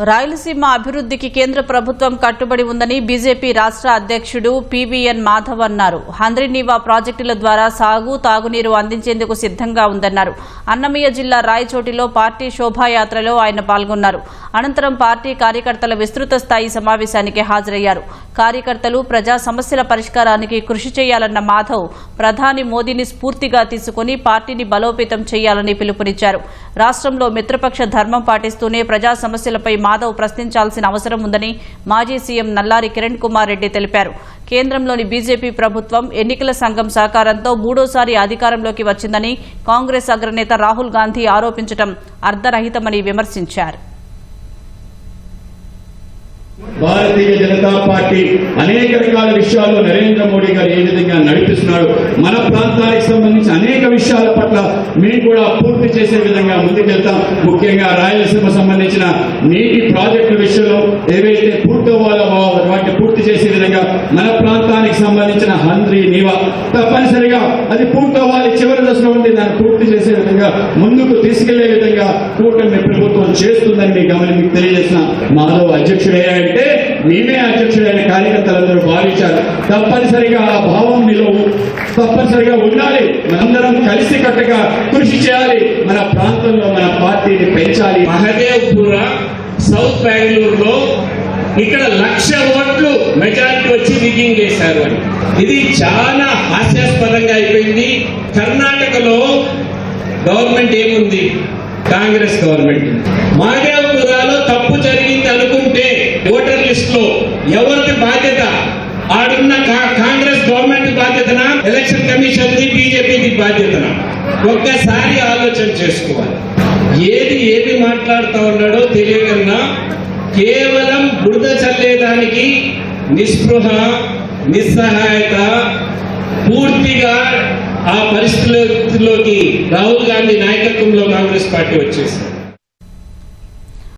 రాయలసీమ అభివృద్ధికి కేంద్ర ప్రభుత్వం కట్టుబడి ఉందని బీజేపీ రాష్ట్ర అధ్యక్షుడు పీవీఎన్ మాధవ్ అన్నారు. హంద్రీనీవా ప్రాజెక్టుల ద్వారా సాగు, తాగునీరు అందించేందుకు సిద్ధంగా ఉందన్నారు. అన్నమయ్య జిల్లా రాయచోటిలో పార్టీ శోభాయాత్రలో ఆయన పాల్గొన్నారు. అనంతరం పార్టీ కార్యకర్తల విస్తృత స్థాయి సమావేశానికి హాజరయ్యారు. కార్యకర్తలు ప్రజా సమస్యల పరిష్కారానికి కృషి చేయాలన్న మాధవ్ ప్రధాని మోదీని స్ఫూర్తిగా తీసుకుని పార్టీని బలోపేతం చేయాలని పిలుపునిచ్చారు. రాష్ట్రంలో మిత్రపక్ష ధర్మం పాటిస్తూనే ప్రజా సమస్యలపై మాధవ్ ప్రశ్నించాల్సిన అవసరం ఉందని మాజీ సీఎం నల్లారి కిరణ్ కుమార్ రెడ్డి తెలిపారు. కేంద్రంలోని బీజేపీ ప్రభుత్వం ఎన్నికల సంఘం సహకారంతో మూడోసారి అధికారంలోకి వచ్చిందని కాంగ్రెస్ అగ్రనేత రాహుల్ గాంధీ ఆరోపించడం అర్ధరహితమని విమర్శించారు. భారతీయ జనతా పార్టీ అనేక రకాల విషయాల్లో నరేంద్ర మోడీ గారు ఏ విధంగా నడిపిస్తున్నాడు, మన ప్రాంతానికి సంబంధించి అనేక విషయాల పట్ల మేము కూడా పూర్తి చేసే విధంగా ముందుకెళ్తాం. ముఖ్యంగా రాయలసీమ సంబంధించిన నీటి ప్రాజెక్టుల విషయంలో ఏవైతే పూర్తవ్వాలో వాటిని పూర్తి చేసే విధంగా మన ప్రాంతానికి సంబంధించిన హంద్రీనీవా తప్పనిసరిగా అది పూర్తవ్వాలి, చివరి దశలో ఉంది. దాన్ని పూర్తి చేసే విధంగా ముందుకు తీసుకెళ్లే విధంగా కూటమి ప్రభుత్వం చేస్తుందని మీకు తెలియజేసిన మాధవ్ అధ్యక్షుడే అంటే మేమే అధ్యక్షుడైన కార్యకర్తలందరూ భావించారు. తప్పనిసరిగా ఆ భావం నిలవు తప్పనిసరిగా ఉండాలి. మనందరం కలిసి కట్టుగా కృషి చేయాలి. మన ప్రాంతంలో మన పార్టీని పెంచాలి. మహదేవ్పుర సౌత్ బెంగళూరులో ఇక్కడ 1,00,000 ఓట్లు మెజారిటీ వచ్చి రిగ్గింగ్ చేశారు అని ఇది చాలా హాస్యాస్పదంగా అయిపోయింది. కర్ణాటకలో గవర్నమెంట్ ఏముంది? కాంగ్రెస్ గవర్నమెంట్. మహదేవ్పురాలో తప్పు జరిగింది అనుకుంటే ఓటర్ లిస్ట్ లో ఎవరికి బాధ్యత? ఆడున్న కాంగ్రెస్ గవర్నమెంట్ బాధ్యతనా, ఎలక్షన్ కమిషన్ ది బీజేపీకి బాధ్యతనా? ఒక్కసారి ఆలోచన చేసుకోవాలి. ఏది మాట్లాడుతూ ఉన్నాడో తెలియకన్నా కేవలం బురద చల్లేదానికి నిస్పృహ, నిస్సహాయత, పూర్తిగా ఆ పరిస్థితుల్లోకి రాహుల్ గాంధీ నాయకత్వంలో కాంగ్రెస్ పార్టీ వచ్చేసింది.